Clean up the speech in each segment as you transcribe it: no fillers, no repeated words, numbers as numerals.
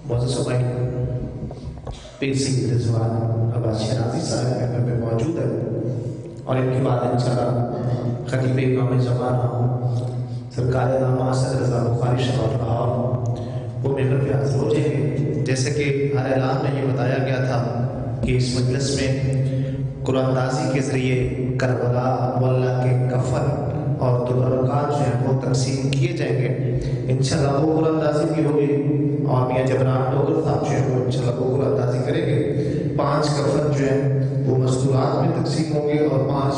معزز سمائی پیر سید رضوان عباس شیرازی صاحب یہاں پہ موجود ہے، اور ان کے بعد انشاءاللہ خطیب امام زمانہ سرکار علامہ اسد رضا بخاری شاہ لاہور وہ ممبر پہ حاضر ہو جائیں گے۔ جیسے کہ ہر اعلان میں یہ بتایا گیا تھا کہ اس مجلس میں قرآن اندازی کے ذریعے کربلا واللہ کے کفن اور تبرکات جو ہیں وہ تقسیم کیے جائیں گے۔ انشاءاللہ وہ قرآن اندازی بھی ہوگی، اور میاں جبران ڈوگر صاحب جو ہیں وہ انشاءاللہ وہ قرآن اندازی کریں گے۔ 5 کفن جو ہیں وہ مستورات میں تقسیم ہوں گے، اور 5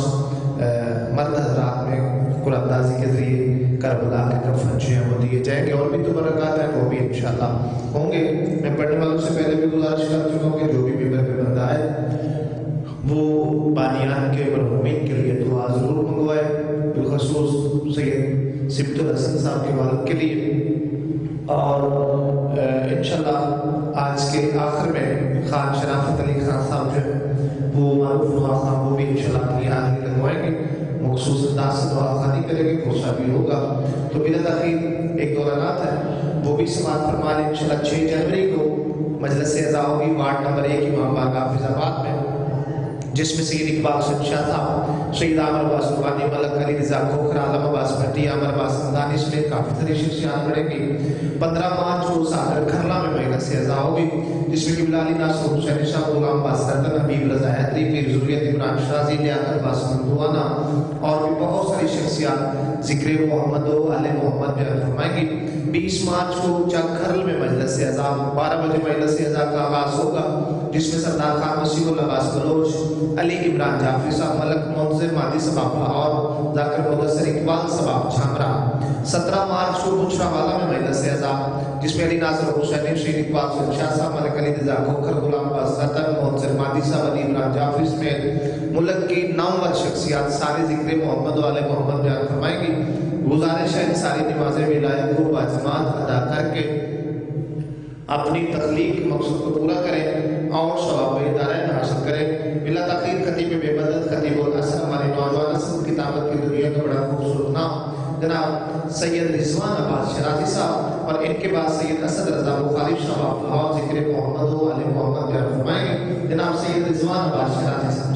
مرد حضرات میں قرآن اندازی کے ذریعے کربلا کے کفن جو ہیں وہ دیے جائیں گے، اور بھی تبرکات ہیں وہ بھی انشاءاللہ ہوں گے۔ میں پڑھنے والوں سے پہلے بھی گزارش کر چکا ہوں کہ جو بھی ممبر پہ بندہ ہے وہ بانیان کے مرحومین کے لیے دعا ضرور منگوائے، بالخصوص سید سبت الحسن صاحب کے والد کے لیے۔ اور انشاءاللہ آج کے آخر میں خان شرافت علی خان صاحب جو ہیں وہ معروف نواز صاحب وہ بھی انشاءاللہ اپنی حاضری لگوائیں گے، مخصوص انداز سے دعا خانی کریں گے، کوشا بھی ہوگا۔ تو بلا تاخیر ایک دورانات ہے وہ بھی سماعت فرما لیں۔ انشاءاللہ 6 جنوری کو مجلس اعزاء ہوگی وارڈ نمبر 1 امام باغ حافظ آباد میں، جس میں سید اقبال حسن شاہ صاحب، شہید عامر عباس قربانی، ملک علی رضا کھوکھر، عالم عباس بھٹی، عامر عباس حمدانی سمیت کافی ساری شخصیات پڑھیں گی۔ 15 مارچ کو ساگر کھرلا میں مجلس اعزاء ہوگی، جس میں قبلہ علی ناصر حسین شاہ، غلام عباس سردن، حبیب رضا حیدری، پیر ذریت عمران شرازی، لیاقت عباس مندوانہ اور بھی بہت ساری شخصیات ذکر محمد و آل محمد بیان فرمائیں گی۔ 20 مارچ کو چک کھرل میں مجلس اعزاء 12 بجے مجلس اعزاء کا آغاز ہوگا، جس میں سردار خان مسیح اللہ عباس بلوچ، علی عمران جعفری صاحب، ملک منظر مادی صاحب لاہور، ذاکر مدثر اقبال صاحب چھامرا۔ 17 مارچ کو بچرا والا میں مجلس اعزاء، جس میں علی ناصر حسین، شہید اقبال حسن شاہ صاحب، ملک علی رضا کھوکھر، غلام عباس سردن، منظر مادی صاحب، علی عمران جعفری سمیت ملک کی نامور شخصیات سارے ذکر محمد و آل محمد بیان فرمائیں گی۔ گزارش ہے ساری نمازیں ولایت کو باجماعت ادا کر کے اپنی تخلیق مقصد کو پورا کریں اور ثواب دارین حاصل کریں۔ بلا تاخیر خطیب بے بدل، خطیب العصر، ہماری نوجوان نسل کی طاقت کی دنیا کا بڑا خوبصورت نام جناب سید رضوان عباس شیرازی صاحب، اور ان کے بعد سید اسد رضا بخاری صاحب لاہور ذکر محمد و آل محمد بیان فرمائیں گے۔ جناب سید رضوان عباس شیرازی صاحب۔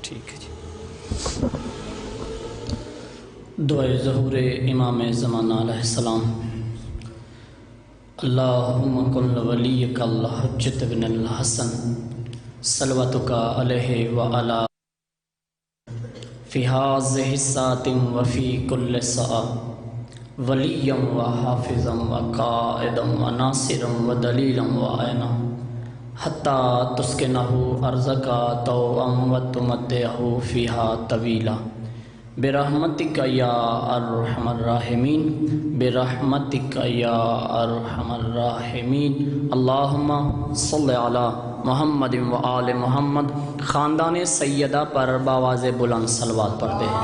ٹھیک ہے جی۔ دعائے ظہور امام زمانہ علیہ السلام۔ اللہم کن ولیک الحجت بن الحسن صلواتک علیہ وعلا فی ہذہ الساعۃ وفی کل ساعہ ولیا وحافظا وقائدا وناصرا ودلیلا وعینا حتی تسکنہ ارضک طوعا وتمتعہ فیہا طویلا برحمتک یا ارحم الراحمین، برحمتک یا ارحم الراحمین۔ اللہم صلی علی محمد و آل محمد۔ خاندان سیدہ پر باواز بلند صلوات پڑھتے ہیں۔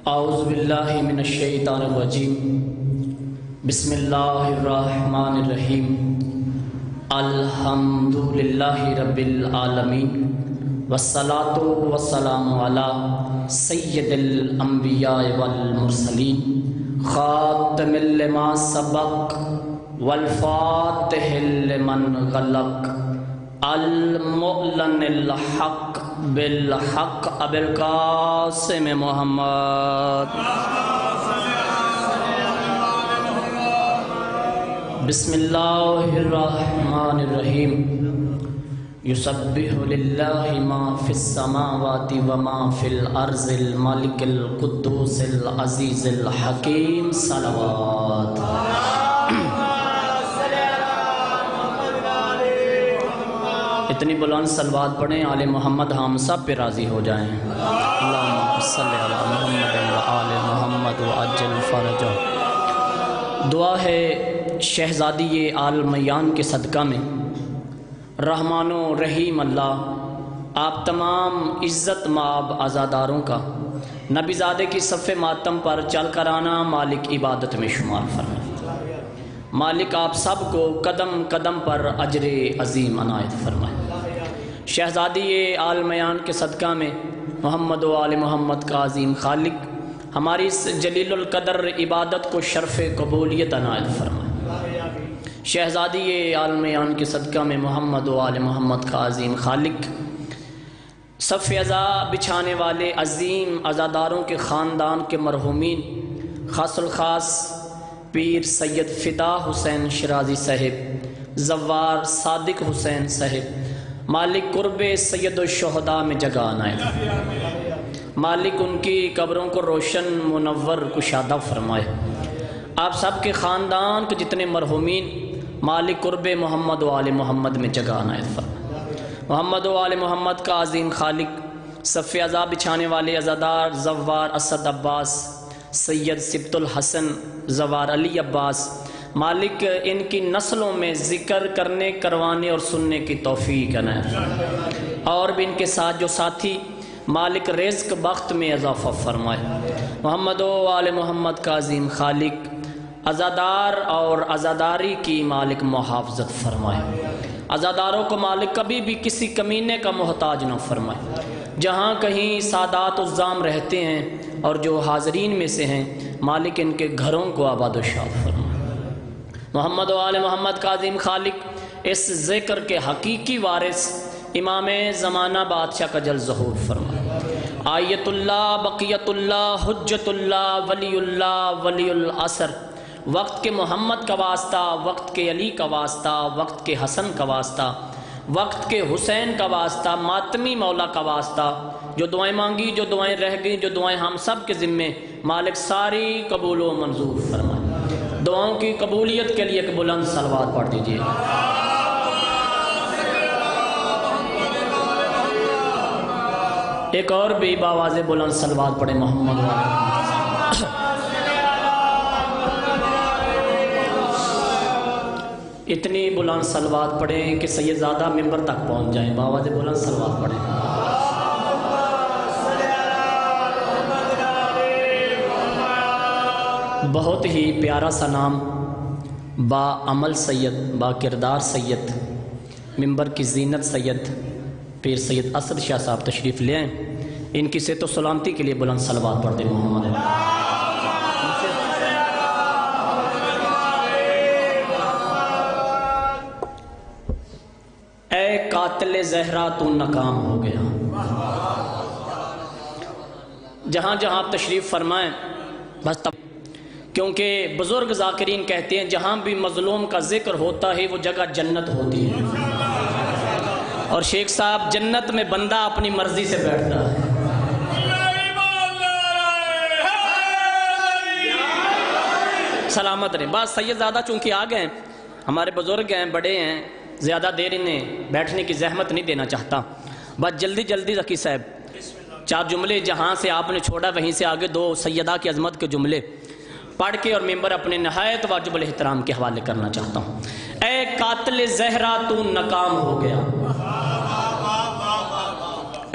اعوذ باللہ من الشیطان الرجیم، بسم اللہ الرحمن الرحیم۔ الحمد للہ رب العالمین، والصلاة والسلام علی سید الانبیاء والمرسلین، خاتم لما سبق والفاتح لمن غلق، المعلن الحق بالحق ابو القاسم محمد۔ بسم اللہ الرحمن الرحیم۔ یسبح للہ ما فی السماوات وما فی الارض الملک القدوس العزیز الحکیم۔ صلوات۔ اتنی بلند صلوات پڑھیں آل محمد ہم سب پہ راضی ہو جائیں۔ اللہم صلی علی محمد و آل محمد وعجل فرجہ۔ دعا ہے شہزادی آل میان کے صدقہ میں، رحمان و رحیم اللہ آپ تمام عزت مآب عزاداروں کا نبی زادے کی صف ماتم پر چل کر آنا مالک عبادت میں شمار فرمائے۔ مالک آپ سب کو قدم قدم پر اجر عظیم عنایت فرمائے۔ شہزادی آل میان کے صدقہ میں محمد و آل محمد کا عظیم خالق ہماری اس جلیل القدر عبادت کو شرف قبولیت عنایت فرمائے۔ شہزادی آل میان کے صدقہ میں محمد و آل محمد کا عظیم خالق صف عزا بچھانے والے عظیم عزاداروں کے خاندان کے مرحومین، خاص الخاص پیر سید فدا حسین شرازی صاحب، زوار صادق حسین صاحب، مالک قرب سید الشہداء میں جگہ عنایت، مالک ان کی قبروں کو روشن منور کشادہ فرمائے۔ آپ سب کے خاندان کے جتنے مرحومین مالک قرب محمد و آل محمد میں جگہ عنایت فرمائے۔ محمد و آل محمد کا عظیم خالق صف عزا بچھانے والے عزادار زوار اسد عباس، سید سبت الحسن، زوار علی عباس، مالک ان کی نسلوں میں ذکر کرنے، کروانے اور سننے کی توفیق عنایت، اور بھی ان کے ساتھ جو ساتھی مالک رزق بخت میں اضافہ فرمائے۔ محمد و آل محمد کا عظیم خالق عزادار اور عزاداری کی مالک محافظت فرمائے۔ عزاداروں کو مالک کبھی بھی کسی کمینے کا محتاج نہ فرمائے۔ جہاں کہیں سادات الزام رہتے ہیں اور جو حاضرین میں سے ہیں، مالک ان کے گھروں کو آباد و شاد فرمائے۔ محمد و آل محمد کا عظیم خالق اس ذکر کے حقیقی وارث امام زمانہ بادشاہ کا جل ظہور فرمائے۔ آیت اللہ، بقیت اللہ، حجت اللہ، ولی اللہ، ولی العصر، وقت کے محمد کا واسطہ، وقت کے علی کا واسطہ، وقت کے حسن کا واسطہ، وقت کے حسین کا واسطہ، ماتمی مولا کا واسطہ، جو دعائیں مانگی، جو دعائیں رہ گئیں، جو دعائیں ہم سب کے ذمے، مالک ساری قبول و منظور فرمائے۔ دعاؤں کی قبولیت کے لیے ایک بلند صلوات پڑھ دیجیے۔ ایک اور بھی باواز بلند صلوات پڑھے محمد والے۔ اتنی بلند صلوات پڑھیں کہ سیدزادہ ممبر تک پہنچ جائیں، باواز بلند صلوات پڑھیں۔ بہت ہی پیارا سا نام، با عمل سید، با کردار سید، ممبر کی زینت سید پیر سید اسد شاہ صاحب تشریف لے آئیں۔ ان کی صحت و سلامتی کے لیے بلند صلوات پڑھ دیں محمد۔ اے قاتل زہرا تو ناکام ہو گیا۔ جہاں جہاں آپ تشریف فرمائیں بس تب، کیونکہ بزرگ ذاکرین کہتے ہیں جہاں بھی مظلوم کا ذکر ہوتا ہے وہ جگہ جنت ہوتی ہے، اور شیخ صاحب جنت میں بندہ اپنی مرضی سے بیٹھتا ہے۔ سلامت رہے۔ بس سیدزادہ چونکہ آ گئے ہیں، ہمارے بزرگ ہیں، بڑے ہیں، زیادہ دیر انہیں بیٹھنے کی زحمت نہیں دینا چاہتا، بس جلدی جلدی ذکی صاحب چار جملے جہاں سے آپ نے چھوڑا وہیں سے آگے دو سیدہ کی عظمت کے جملے پڑھ کے اور ممبر اپنے نہایت واجب الاحترام کے حوالے کرنا چاہتا ہوں۔ اے قاتل زہرا تو ناکام ہو گیا،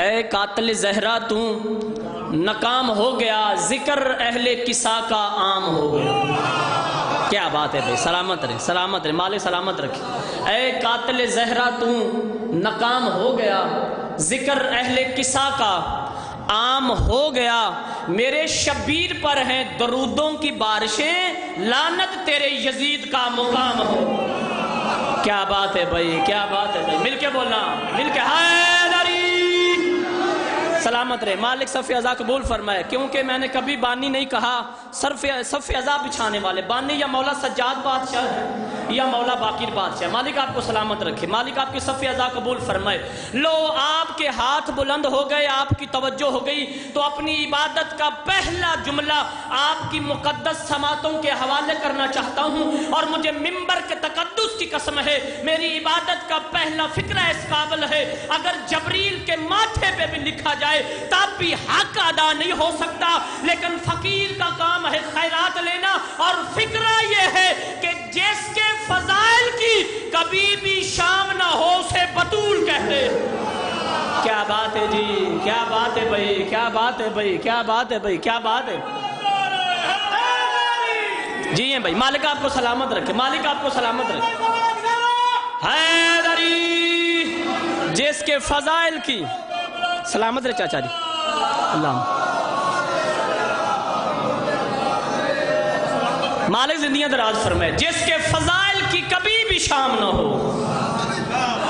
اے قاتل زہرا تو ناکام ہو گیا، ذکر اہل کسا کا عام ہو گیا۔ کیا بات ہے بھائی، سلامت رہے، سلامت رہے، مالک سلامت رکھے۔ اے قاتل زہرا تو ناکام ہو گیا، ذکر اہل کسا کا عام ہو گیا، میرے شبیر پر ہیں درودوں کی بارشیں، لعنت تیرے یزید کا مقام ہو۔ کیا بات ہے بھائی، کیا بات ہے بھائی، مل کے بولنا، مل کے حیدری۔ سلامت رہے، مالک صف عزا قبول فرمائے، کیونکہ میں نے کبھی بانی نہیں کہا، صف عزا بچھانے والے بانی یا مولا سجاد بادشاہ ہے یا مولا باقر بادشاہ۔ مالک آپ کو سلامت رکھے، مالک آپ کی صف عزا قبول فرمائے۔ لو آپ کے ہاتھ بلند ہو گئے، آپ کی توجہ ہو گئی، تو اپنی عبادت کا پہلا جملہ آپ کی مقدس سماعتوں کے حوالے کرنا چاہتا ہوں، اور مجھے ممبر کے تقدس کی قسم ہے، میری عبادت کا پہلا فکرہ اس قابل ہے، اگر جبریل کے ماتھے پہ بھی لکھا جائے تب بھی حق ادا نہیں ہو سکتا، لیکن فقیر کا کام ہے خیرات لینا، اور فکرہ یہ ہے کہ جس کے فضائل کی کبھی بھی شام نہ ہو اسے بطول کہتے۔ کیا بات ہے جی، کیا بات ہے بھائی، کیا بات ہے بھائی، کیا بات ہے بھائی، کیا بات ہے جی ہیں بھائی۔ مالک آپ کو سلامت رکھے، مالک آپ کو سلامت رکھے۔ حیدری جی جس کے فضائل کی سلامت رہے چاچا جی اللہ مالک زندگیاں دراز فرمائے، جس کے فضائل کی کبھی بھی شام نہ ہو،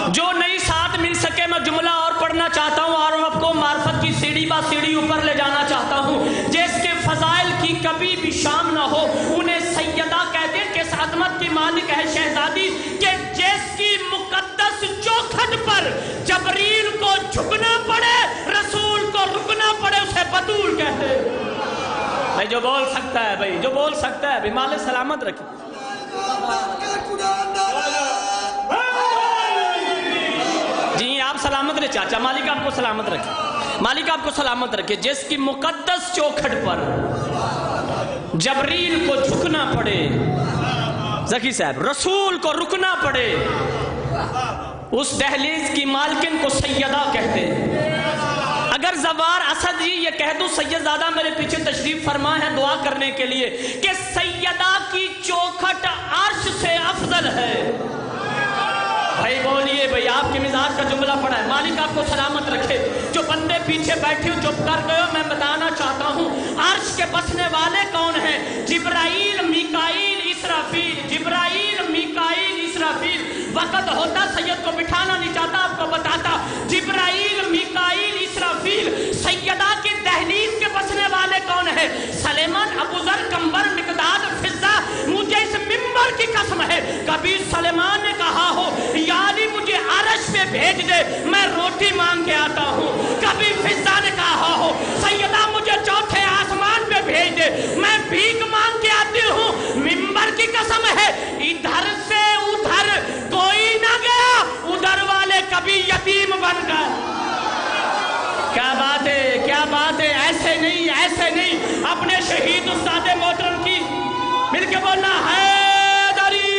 جو نہیں ساتھ مل سکے میں جملہ اور پڑھنا چاہتا ہوں اور آپ کو معرفت کی سیڑھی با سیڑھی اوپر لے جانا چاہتا ہوں، جس کے فضائل کی کبھی بھی شام نہ ہو انہیں سیدہ کہتے ہیں، کس عظمت کی مالک ہے شہزادی کہ جس کی مقدس چوکھٹ پر جبریل کو جھکنا پڑے رسول کو رکنا پڑے اسے بطول کہتے ہیں۔ بھائی جو بول سکتا ہے بھائی جو بول سکتا ہے بھائی مالک سلامت رکھے۔ جی آپ سلامت رہے چاچا، مالک آپ کو سلامت رکھے، مالک آپ کو سلامت رکھے، جس کی مقدس چوکھٹ پر جبریل کو جھکنا پڑے، ذکی صاحب رسول کو رکنا پڑے، اس دہلیز کی مالکن کو سیدہ کہتے ہیں۔ اگر زوار اسد جی یہ کہہ دوں سیدزادہ میرے پیچھے تشریف فرما ہے دعا کرنے کے لیے کہ سیدہ کی چوکھٹ عرش سے افضل ہے، بھائی بولیے بھائی آپ کے مزاج کا جملہ پڑا ہے، مالک آپ کو سلامت رکھے۔ جو بندے پیچھے بیٹھے ہو چپ کر گئے ہو میں بتانا چاہتا ہوں عرش کے بسنے والے کون ہیں؟ جبرائیل میکائیل اسرافیل، جبرائیل میکائیل اسرافیل۔ وقت ہوتا سید کو بٹھانا نہیں چاہتا آپ کو بتاتا، جبرائیل میکائیل اسرافیل۔ سیدہ کی دہلیز کے بسنے والے کون ہیں؟ سلیمان، ابو ذر، کمبر، مقداد، فضہ۔ مجھے اس ممبر کی قسم ہے کبھی سلیمان نے کہا ہو یا علی مجھے عرش پہ بھیج دے میں روٹی مانگ کے آتا ہوں، کبھی فضہ نے کہا ہو سیدہ مجھے چوتھے آسمان پہ بھیج دے میں بھیک مانگ کے آتی ہوں۔ ممبر کی قسم ہے ادھر سے ادھر کوئی نہ گیا، ادھر والے کبھی یتیم بن گئے۔ کیا بات ہے کیا بات ہے، ایسے نہیں ایسے نہیں، اپنے شہید استاد محترم کی مل کے بولنا حیدری،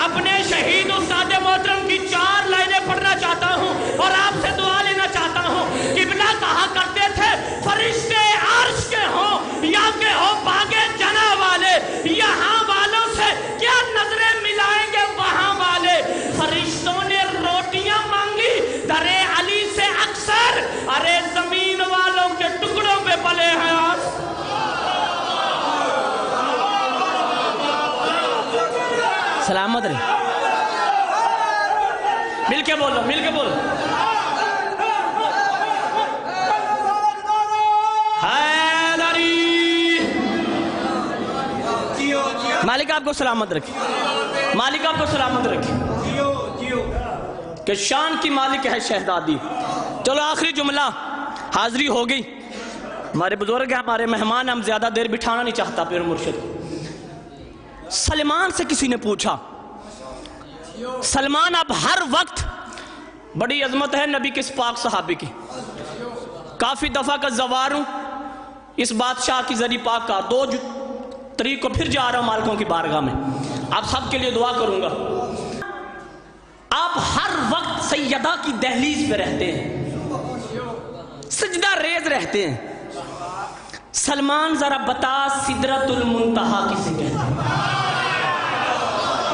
اپنے شہید استاد محترم کی 4 لائنیں پڑھنا چاہتا ہوں اور آپ سے دعا لینا چاہتا ہوں۔ قبلہ کہا کرتے تھے فرشتے عرش کے ہوں یا کہ ہو باغے جنا والے، یہاں والوں سے کیا نظریں ملائیں گے وہاں والے۔ فرشتوں نے روٹیاں مانگی درے علی سے اکثر، ارے زمین والوں کے ٹکڑوں پہ پلے ہیں آج۔ سلامت رہے، مل کے بولو مل کے بولو۔ حیدری، مالک آپ کو سلامت رکھے، مالک آپ کو سلامت رکھے، کہ شان کی مالک ہے شہزادی۔ چلو آخری جملہ، حاضری ہو گئی، ہمارے بزرگ ہیں ہمارے مہمان ہم زیادہ دیر بٹھانا نہیں چاہتا پیر مرشد۔ سلمان سے کسی نے پوچھا، سلمان اب ہر وقت بڑی عظمت ہے نبی کے اس پاک صحابی کی، کافی دفعہ کا زوار ہوں اس بادشاہ کی ذری پاک کا، 2 تاریخ کو پھر جا رہا ہوں مالکوں کی بارگاہ میں، آپ سب کے لیے دعا کروں گا۔ آپ ہر وقت سیدہ کی دہلیز پہ رہتے ہیں، سجدہ ریز رہتے ہیں، سلمان ذرا بتا سدرۃ المنتہا کسے کہتے ہیں؟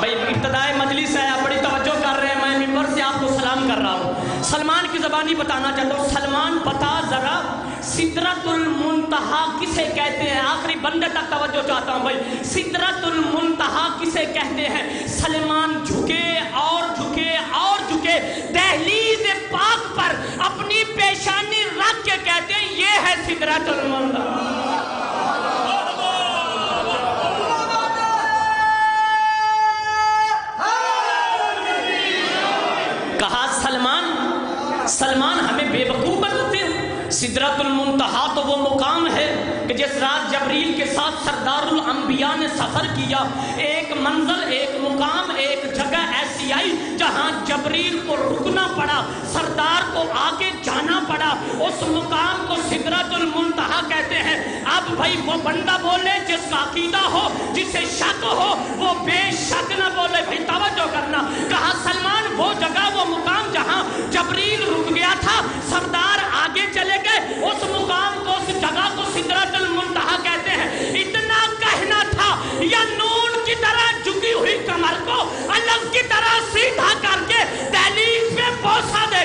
بھائی ابتدائے مجلس ہے، آپ بڑی توجہ کر رہے ہیں، میں ممبر سے آپ کو سلام کر رہا ہوں، سلمان کی زبانی بتانا چاہتا ہوں، سلمان بتا ذرا سدرۃ المنتہا کسے کہتے ہیں؟ آخری بندے تک توجہ چاہتا ہوں بھائی، سدرۃ المنتہا کسے کہتے ہیں؟ سلمان جھکے اور جھکے اور جھکے، دہلیز پاک پر اپنی پیشانی رکھ کے کہتے ہیں یہ ہے سدرۃ المنتہا۔ کہا سلمان ہمیں بے وقوف بناتے ہیں، سدرۃ المنتہا تو وہ مقام ہے کہ جس رات جبریل کے ساتھ سردار الانبیاء نے سفر کیا، ایک منزل ایک مقام ایک جگہ ایسی آئی جہاں جبریل کو رکنا پڑا، سردار کو آگے جانا پڑا، اس مقام کو سدرۃ المنتہا کہتے ہیں۔ اب بھائی وہ بندہ بولے جس کا عقیدہ ہو جسے شک ہو وہ بے شک نہ بولے، بھائی توجہ کرنا۔ کہا سلمان وہ جگہ وہ مقام جہاں جبریل رک گیا تھا، سردار آگے چلے گئے، اس مقام کو اس جگہ کو سدرۃ المنتہا کہتے ہیں۔ اتنا کہنا تھا یا نون کی طرح جھکی ہوئی کمر کو الگ کی طرح سیدھا کر کے دہلیز پہ بوسہ دے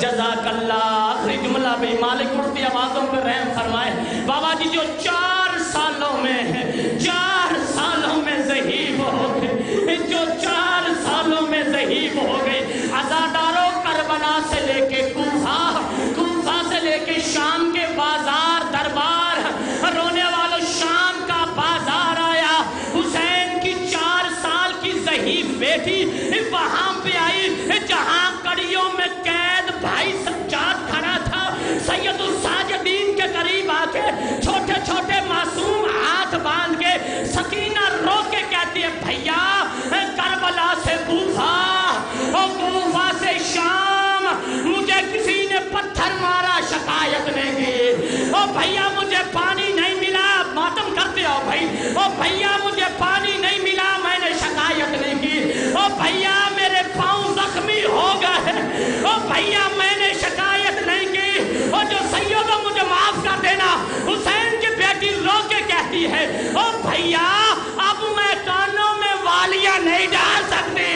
جزاک اللہ. آخری جملہ بھی مالک اڑتی آوازوں پہ رحم فرمائے. بابا جی جو 4 سالوں میں ضعیف ہو گئے، جو 4 سالوں میں ضعیف ہو گئے، عزاداروں کربلا سے لے کے کوفہ سے لے کے شام کے بازار دربار، رونے والوں شام کا بازار آیا. حسین کی 4 سال کی ضعیف بیٹی وہاں پہ آئی جہاں کڑیوں میں قید بھائی سجاد کھڑا تھا. سید الساجدین کے قریب آ کے چھوٹے چھوٹے معصوم ہاتھ باندھ کے سکینہ رو کے کہتی ہے بھیا کربلا سے کوفہ سے شام مجھے کسی نے پتھر مارا شکایت نہیں کی. او بھیا مجھے پانی نہیں ملا، ماتم کرتے ہو بھائی. او بھیا مجھے پانی نہیں ملا، میں نے شکایت نہیں کی. او بھیا میرے پاؤں زخمی ہو گئے، او بھیا میں نے شکایت نہیں کی. اور جو سیدوں مجھے معاف کر دینا. حسین کی بیٹی رو کے کہتی ہے او بھیا اب میں کانوں میں والیاں نہیں ڈال سکتی،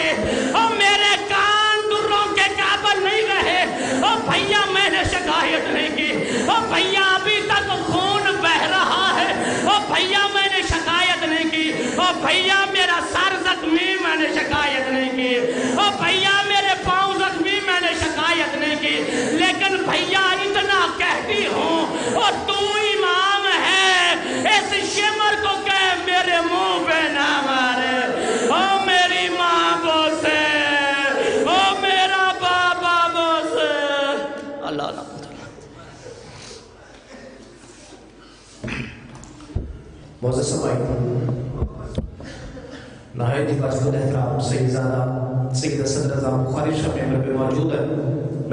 او میرے کان دروں کے قابل نہیں رہے. او بھیا میں نے شکایت نہیں کی. او بھیا ابھی تک خون بہ رہا ہے. او بھیا میں نے شکایت نہیں کی. او بھیا میرا سر زخمی، میں نے شکایت نہیں کی. او بھیا میرے پاؤں زخمی، میں نے شکایت نہیں کی. لیکن بھیا اتنا کہتی ہوں اور تو امام ہے، اس شمر کو کہہ میرے منہ پہ نہ مارے. او میری ماں بوسے، او میرا بابا بوسے. اللہ اللہ معزز سماعین، نہایت ہی واجب الاحترام سیدزادہ سید صدر اعظم بخاری شاہ محمد پہ موجود ہے.